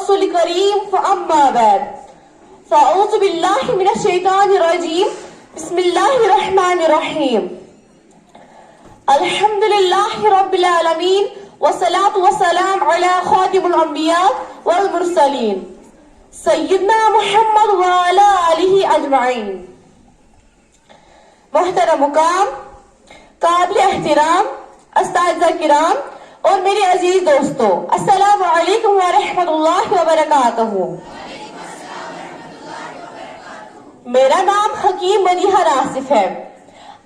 رسول کریم فأما بعد فأعوذ باللہ من الشیطان الرجیم بسم اللہ الرحمن الرحیم الحمد للہ رب العالمین والصلاة والسلام علی خاتم الانبیاء والمرسلین سیدنا محمد وعلی آلہ اجمعین۔ محترم مقام، قابل احترام اساتذہ کرام اور میرے عزیز دوستو، السلام علیکم ورحمۃ اللہ وبرکاتہ۔ میرا نام حکیم مدیحہ آصف ہے۔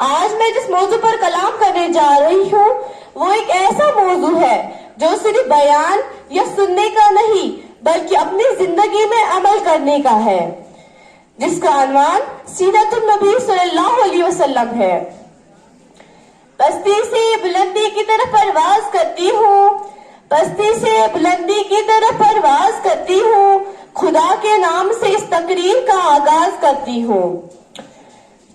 آج میں جس موضوع پر کلام کرنے جا رہی ہوں وہ ایک ایسا موضوع ہے جو صرف بیان یا سننے کا نہیں بلکہ اپنی زندگی میں عمل کرنے کا ہے، جس کا عنوان سیرت النبی صلی اللہ علیہ وسلم ہے۔ پستی سے بلندی کی طرف پرواز کرتی ہوں، پستی سے بلندی کی طرف پرواز کرتی ہوں، خدا کے نام سے اس تقریر کا آغاز کرتی ہوں۔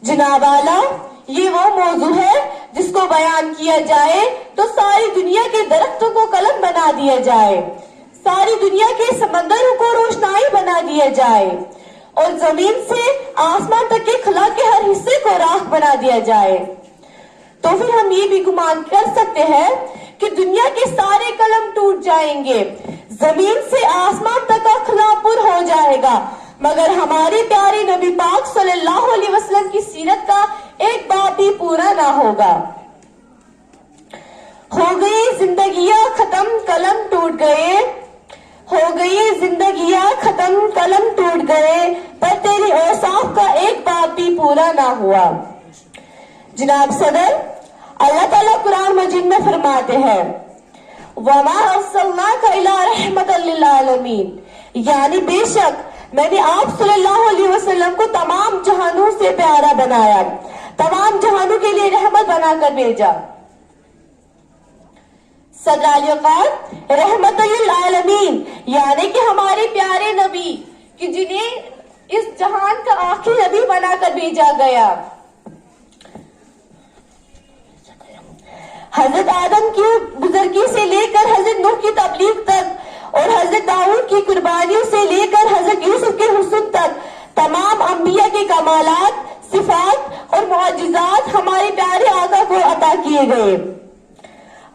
جناب اعلیٰ، یہ وہ موضوع ہے جس کو بیان کیا جائے تو ساری دنیا کے درختوں کو قلم بنا دیا جائے، ساری دنیا کے سمندروں کو روشنائی بنا دیا جائے اور زمین سے آسمان تک کے خلا کے ہر حصے کو راکھ بنا دیا جائے، تو پھر ہم یہ بھی گمان کر سکتے ہیں کہ دنیا کے سارے قلم ٹوٹ جائیں گے، زمین سے آسمان تک کا خلا پر ہو جائے گا، مگر ہمارے پیارے نبی پاک صلی اللہ علیہ وسلم کی سیرت کا ایک باب بھی پورا نہ ہوگا۔ ہو گئی زندگیاں ختم قلم ٹوٹ گئے، ہو گئی زندگیاں ختم قلم ٹوٹ گئے، پر تیری اوصاف کا ایک باب بھی پورا نہ ہوا۔ جناب صدر، اللہ تعالیٰ قرآن مجید میں فرماتے ہیں وَمَا أَرْسَلْنَاكَ إِلَىٰ رَحْمَةً لِّلْعَالَمِينَ، یعنی بے شک میں نے آپ صلی اللہ علیہ وسلم کو تمام جہانوں سے پیارا بنایا، تمام جہانوں کے لیے رحمت بنا کر بھیجا۔ صدر علی اوقات رحمت للعالمین، یعنی کہ ہمارے پیارے نبی کہ جنہیں اس جہان کا آخری نبی بنا کر بھیجا گیا۔ حضرت آدم کی بزرگی سے لے کر حضرت نوح کی تبلیغ تک اور حضرت داؤد کی قربانیوں سے لے کر حضرت یوسف کے حسن تک تمام انبیاء کے کمالات، صفات اور معجزات ہمارے پیارے آقا کو عطا کیے گئے۔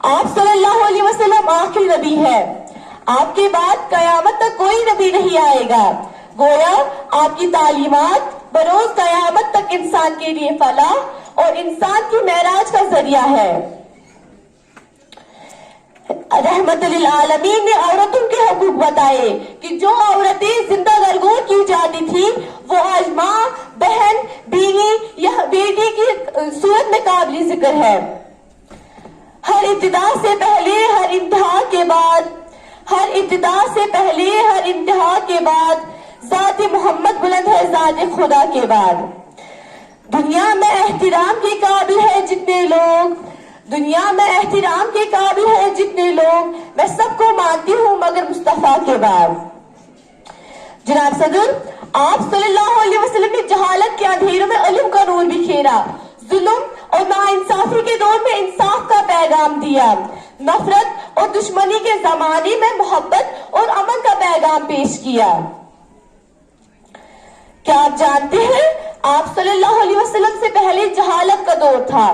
آپ صلی اللہ علیہ وسلم آخری نبی ہے، آپ کے بعد قیامت تک کوئی نبی نہیں آئے گا، گویا آپ کی تعلیمات بروز قیامت تک انسان کے لیے فلاح اور انسان کی معراج کا ذریعہ ہے۔ رحمت للعالمین نے عورتوں کے حقوق بتائے کہ جو عورتیں زندہ درگور کی جاتی تھی وہ آج ماں، بہن، بیوی یا بیٹی کی صورت میں قابل ذکر ہے۔ ہر ابتدا سے پہلے ہر انتہا کے بعد، ہر ابتدا سے پہلے ہر انتہا کے بعد ذات محمد بلند ہے ذات خدا کے بعد۔ دنیا میں احترام کے قابل ہے جتنے لوگ، دنیا میں احترام کے قابل ہے جتنے لوگ، میں سب کو مانتی ہوں مگر مصطفیٰ کے بعد۔ جناب صدر، آپ صلی اللہ علیہ وسلم نے جہالت کے اندھیروں میں علم کا نور بکھیرا، ظلم اور ناانصافی کے دور میں انصاف کا پیغام دیا، نفرت اور دشمنی کے زمانے میں محبت اور امن کا پیغام پیش کیا۔ کیا آپ جانتے ہیں آپ صلی اللہ علیہ وسلم سے پہلے جہالت کا دور تھا،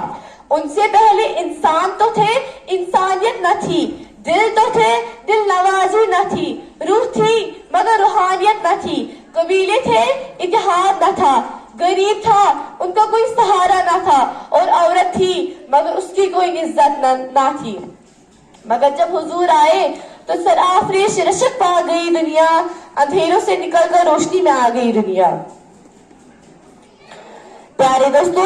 ان سے پہلے انسان تو تھے انسانیت نہ تھی، دل تو تھے دل نوازی نہ تھی، روح تھی مگر روحانیت نہ تھی، قبیلے تھے اتحاد نہ تھا، غریب تھا ان کا کوئی سہارا نہ تھا اور عورت تھی مگر اس کی کوئی عزت نہ تھی، مگر جب حضور آئے تو سرآفریش رشک پا گئی دنیا، اندھیروں سے نکل کر روشنی میں آ گئی دنیا۔ پیارے دوستو،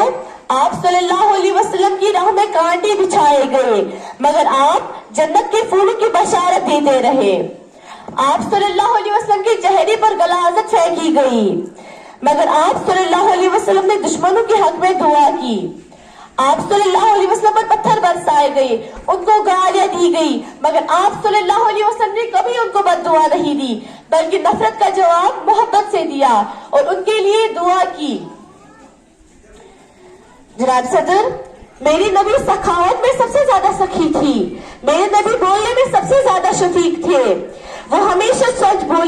آپ صلی اللہ علیہ وسلم کی راہ میں کانٹے بچھائے گئے مگر آپ جنت کے پھولوں کی بشارت دیتے رہے۔ آپ صلی اللہ علیہ وسلم کے چہرے پر غلاظت پھینکی گئی مگر آپ صلی اللہ علیہ وسلم نے دشمنوں کے حق میں دعا کی۔ آپ صلی اللہ علیہ وسلم پر پتھر برسائے گئے، ان کو گالیاں دی گئی مگر آپ صلی اللہ علیہ وسلم نے کبھی ان کو بد دعا نہیں دی بلکہ نفرت کا جواب محبت سے دیا اور ان کے لیے دعا کی۔ جناب صدر، میری نبی سخاوت میں سب سے زیادہ سخی تھی، میرے نبی بولنے میں سب سے زیادہ شفیق تھے، وہ ہمیشہ سچ بولے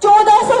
1400